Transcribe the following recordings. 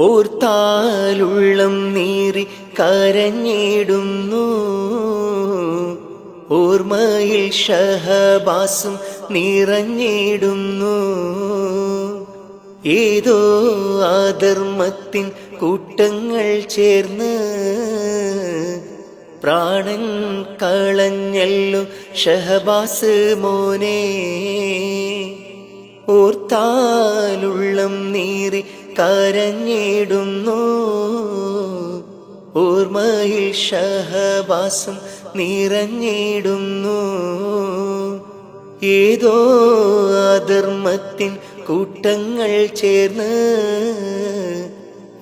ഓർത്താലുള്ളം നീറി കരഞ്ഞിടുന്നു. ഓർമ്മയിൽ ഷഹബാസും നിറഞ്ഞിടുന്നു. ഏതോ അധർമ്മത്തിൻ കൂട്ടങ്ങൾ ചേർന്ന് പ്രാണൻ കളഞ്ഞല്ലോ ഷഹബാസ് മോനെ. ഓർത്താലുള്ളം നീറി കരഞ്ഞിടുന്നു. ഓർമ്മയിൽ ഷഹബാസും നിറഞ്ഞിടുന്നു. ഏതോ അധർമ്മത്തിൻ കൂട്ടങ്ങൾ ചേർന്ന്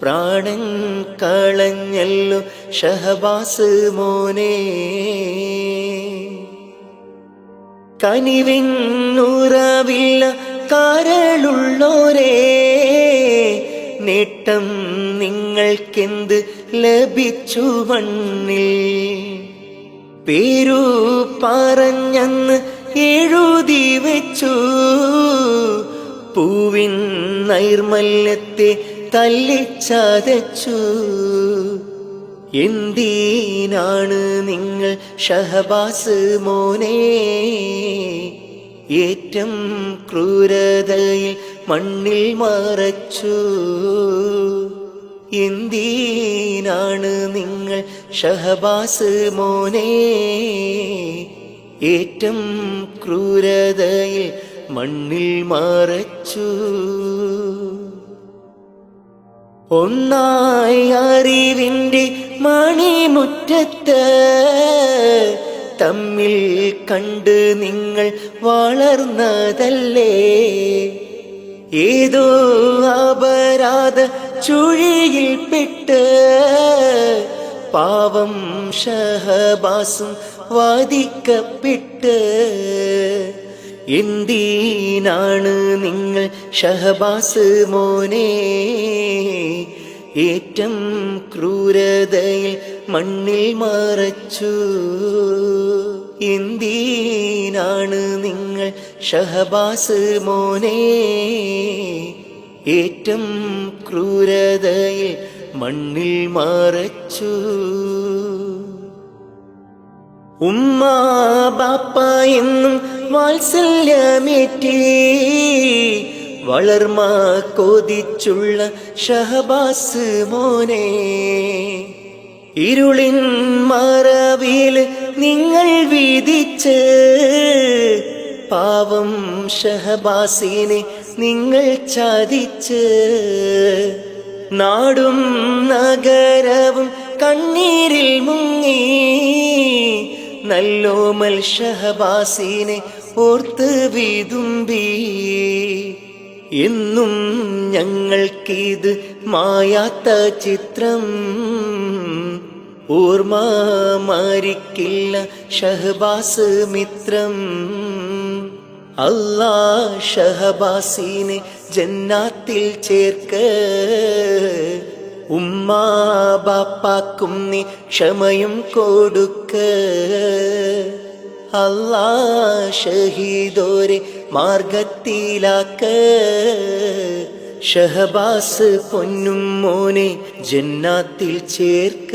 പ്രാണൻ കളഞ്ഞല്ലോ ഷഹബാസ് മോനെ. കനിവിന്നുറവില്ല കരളുള്ളോരേ, നേട്ടം നിങ്ങൾക്കെന്ത് ലഭിച്ചു മണ്ണിൽ? പേരു പറഞ്ഞന്ന് എഴുതി വെച്ചു, പൂവിൻ നൈർമല്യത്തെ തല്ലിച്ചതച്ചു. എന്തിനാണ് നിങ്ങൾ ഷഹബാസ് മോനെ ഏറ്റം ക്രൂരതയിൽ മണ്ണിൽ മറച്ചു? എന്തിനാണ് നിങ്ങൾ ഷഹബാസ് മോനെ ഏറ്റം ക്രൂരതയിൽ മണ്ണിൽ മറച്ചു? ഒന്നായി അറിവിന്റെ മണിമുറ്റത്ത് തമ്മിൽ കണ്ട് നിങ്ങൾ വളർന്നതല്ലേ? ഏതോ അപരാധ ചുഴിയിൽപ്പെട്ട് പാവം ഷഹബാസും വധിക്കപ്പെട്ട്. എന്തിനാണ് നിങ്ങൾ ഷഹബാസ് മോനെ ഏറ്റം ക്രൂരതയിൽ മണ്ണിൽ മറച്ചു? എന്തിനാണ് നിങ്ങൾ ഷഹബാസ് മോനെ ഏറ്റം ക്രൂരതയിൽ മണ്ണിൽ മറച്ചു? ഉമ്മ ബാപ്പ എന്നും വാത്സല്യമേറ്റി വളർമ കൊതിച്ചുള്ള ഷഹബാസ് മോനെ. ഇരുളിൻ മറവിൽ നിങ്ങൾ വിധിച്ച് പാവം ഷഹബാസിനെ നിങ്ങൾ ചതിച്ച്. നാടും നഗരവും കണ്ണീരിൽ മുങ്ങി നല്ലോമൽ ഷഹബാസിനെ ഓർത്ത് വിതുമ്പി. എന്നും ഞങ്ങൾക്കിത് മായാത്ത ചിത്രം, ഓർമ്മ മരിക്കില്ല ഷഹബാസ് മിത്രം. അല്ലാ ഷഹബാസിനെ ജന്നാത്തിൽ ചേർക്ക, ഉമ്മാ ബാപ്പാക്കും നീ ക്ഷമയും കൊടുക്ക. അല്ലാ ഷഹീദോരെ മാർഗത്തിലാക്ക, ഷഹബാസ് പൊന്നും മോനെ ജന്നാത്തിൽ ചേർക്ക.